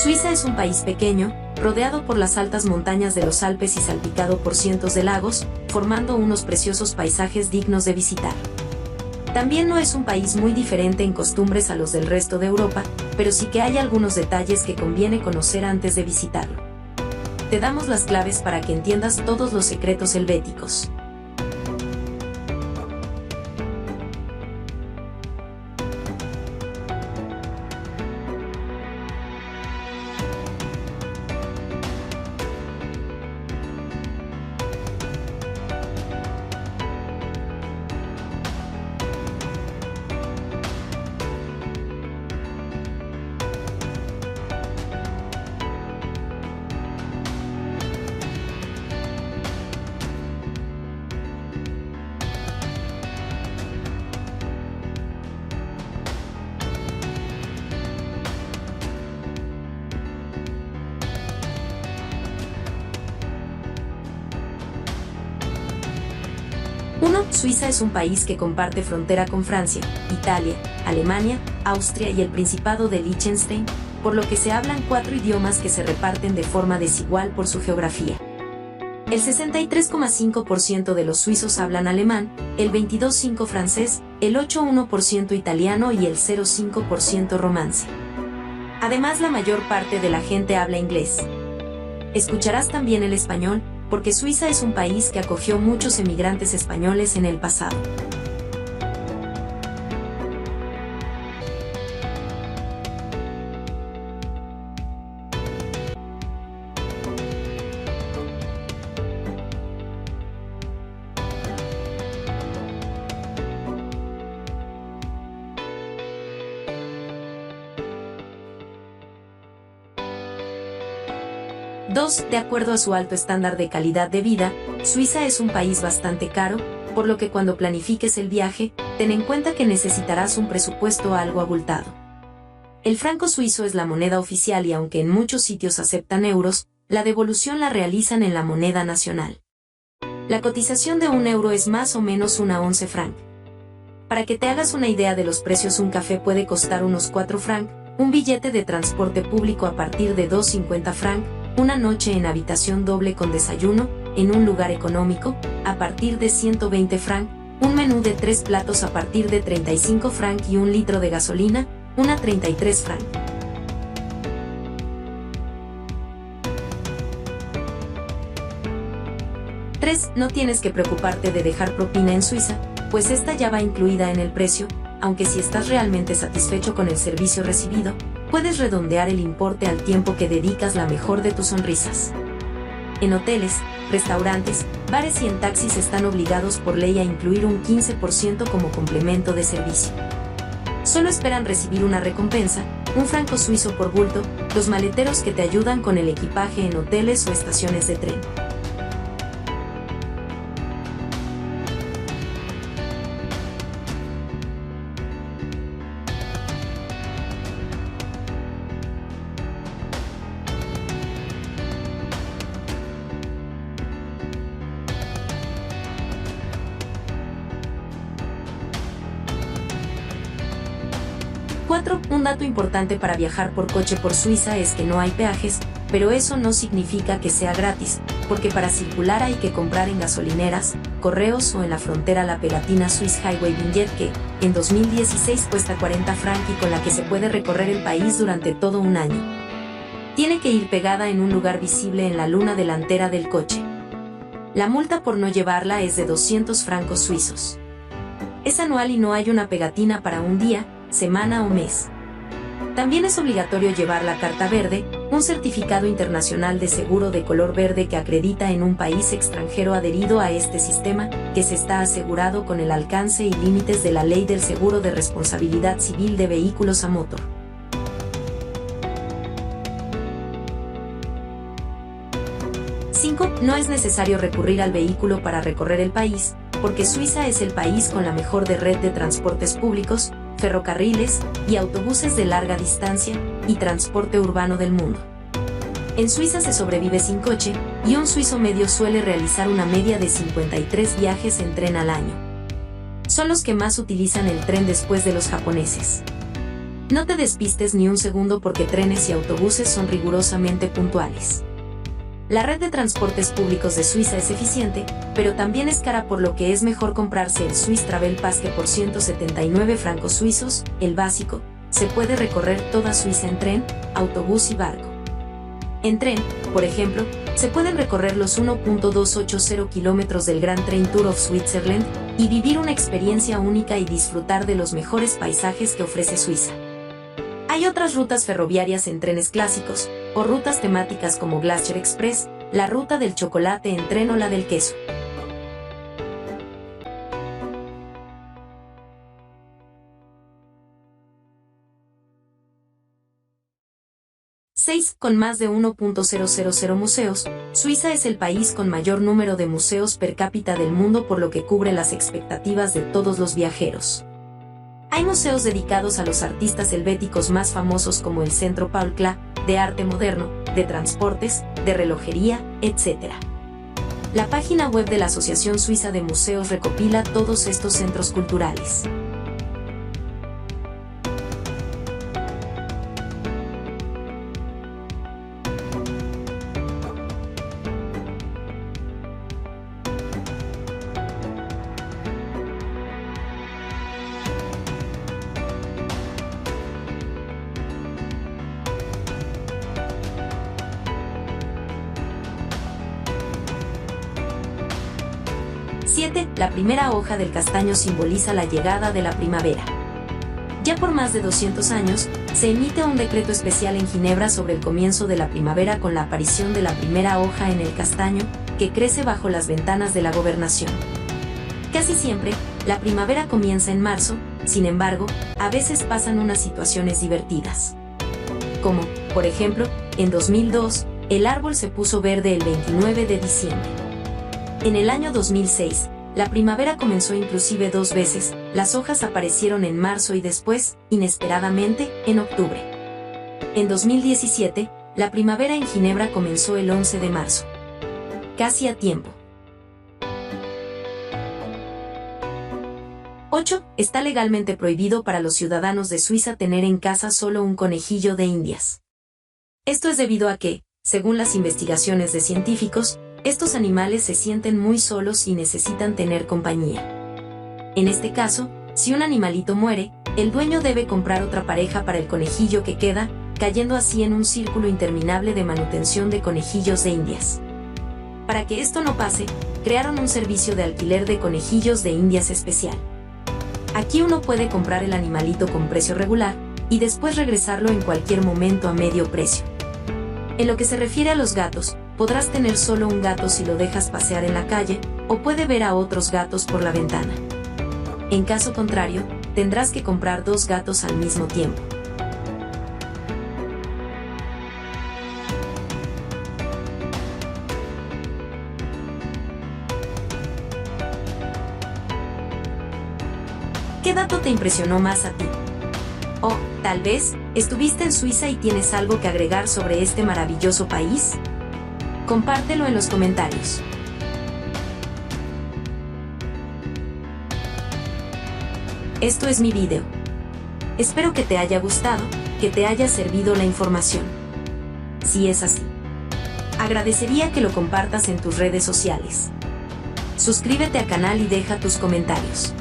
Suiza es un país pequeño, rodeado por las altas montañas de los Alpes y salpicado por cientos de lagos, formando unos preciosos paisajes dignos de visitar. También no es un país muy diferente en costumbres a los del resto de Europa, pero sí que hay algunos detalles que conviene conocer antes de visitarlo. Te damos las claves para que entiendas todos los secretos helvéticos. Suiza es un país que comparte frontera con Francia, Italia, Alemania, Austria y el Principado de Liechtenstein, por lo que se hablan 4 idiomas que se reparten de forma desigual por su geografía. El 63,5% de los suizos hablan alemán, el 22,5% francés, el 8,1% italiano y el 0,5% romance. Además, la mayor parte de la gente habla inglés. Escucharás también el español, porque Suiza es un país que acogió muchos emigrantes españoles en el pasado. De acuerdo a su alto estándar de calidad de vida, Suiza es un país bastante caro, por lo que cuando planifiques el viaje, ten en cuenta que necesitarás un presupuesto algo abultado. El franco suizo es la moneda oficial y aunque en muchos sitios aceptan euros, la devolución la realizan en la moneda nacional. La cotización de un euro es más o menos una 11 franc. Para que te hagas una idea de los precios, un café puede costar unos 4 franc, un billete de transporte público a partir de 2,50 franc, una noche en habitación doble con desayuno, en un lugar económico, a partir de 120 franc, un menú de 3 platos a partir de 35 franc y un litro de gasolina, una 33 franc. No tienes que preocuparte de dejar propina en Suiza, pues esta ya va incluida en el precio, aunque si estás realmente satisfecho con el servicio recibido, puedes redondear el importe al tiempo que dedicas la mejor de tus sonrisas. En hoteles, restaurantes, bares y en taxis están obligados por ley a incluir un 15% como complemento de servicio. Solo esperan recibir una recompensa, un franco suizo por bulto, los maleteros que te ayudan con el equipaje en hoteles o estaciones de tren. Un dato importante para viajar por coche por Suiza es que no hay peajes, pero eso no significa que sea gratis, porque para circular hay que comprar en gasolineras, correos o en la frontera la pegatina Swiss Highway Vignette que, en 2016 cuesta 40 franc y con la que se puede recorrer el país durante todo un año. Tiene que ir pegada en un lugar visible en la luna delantera del coche. La multa por no llevarla es de 200 francos suizos. Es anual y no hay una pegatina para un día, semana o mes. También es obligatorio llevar la carta verde, un certificado internacional de seguro de color verde que acredita en un país extranjero adherido a este sistema, que se está asegurado con el alcance y límites de la Ley del Seguro de Responsabilidad Civil de Vehículos a Motor. No es necesario recurrir al vehículo para recorrer el país, porque Suiza es el país con la mejor red de transportes públicos, ferrocarriles y autobuses de larga distancia y transporte urbano del mundo. En Suiza se sobrevive sin coche, y un suizo medio suele realizar una media de 53 viajes en tren al año. Son los que más utilizan el tren después de los japoneses. No te despistes ni un segundo porque trenes y autobuses son rigurosamente puntuales. La red de transportes públicos de Suiza es eficiente, pero también es cara, por lo que es mejor comprarse el Swiss Travel Pass, que por 179 francos suizos, el básico, se puede recorrer toda Suiza en tren, autobús y barco. En tren, por ejemplo, se pueden recorrer los 1.280 kilómetros del Grand Train Tour of Switzerland y vivir una experiencia única y disfrutar de los mejores paisajes que ofrece Suiza. Hay otras rutas ferroviarias en trenes clásicos, o rutas temáticas como Glacier Express, la ruta del chocolate en tren o la del queso. 6. Con más de 1.000 museos, Suiza es el país con mayor número de museos per cápita del mundo, por lo que cubre las expectativas de todos los viajeros. Hay museos dedicados a los artistas helvéticos más famosos, como el Centro Paul Klee, de arte moderno, de transportes, de relojería, etc. La página web de la Asociación Suiza de Museos recopila todos estos centros culturales. La primera hoja del castaño simboliza la llegada de la primavera. Ya por más de 200 años, se emite un decreto especial en Ginebra sobre el comienzo de la primavera, con la aparición de la primera hoja en el castaño, que crece bajo las ventanas de la gobernación. Casi siempre, la primavera comienza en marzo, sin embargo, a veces pasan unas situaciones divertidas. Como, por ejemplo, en 2002, el árbol se puso verde el 29 de diciembre. En el año 2006, la primavera comenzó inclusive 2 veces, las hojas aparecieron en marzo y después, inesperadamente, en octubre. En 2017, la primavera en Ginebra comenzó el 11 de marzo. Casi a tiempo. 8. Está legalmente prohibido para los ciudadanos de Suiza tener en casa solo un conejillo de Indias. Esto es debido a que, según las investigaciones de científicos, estos animales se sienten muy solos y necesitan tener compañía. En este caso, si un animalito muere, el dueño debe comprar otra pareja para el conejillo que queda, cayendo así en un círculo interminable de manutención de conejillos de Indias. Para que esto no pase, crearon un servicio de alquiler de conejillos de Indias especial. Aquí uno puede comprar el animalito con precio regular y después regresarlo en cualquier momento a medio precio. En lo que se refiere a los gatos, podrás tener solo un gato si lo dejas pasear en la calle, o puede ver a otros gatos por la ventana. En caso contrario, tendrás que comprar 2 gatos al mismo tiempo. ¿Qué dato te impresionó más a ti? O, tal vez, estuviste en Suiza y tienes algo que agregar sobre este maravilloso país. Compártelo en los comentarios. Esto es mi video. Espero que te haya gustado, que te haya servido la información. Si es así, agradecería que lo compartas en tus redes sociales. Suscríbete al canal y deja tus comentarios.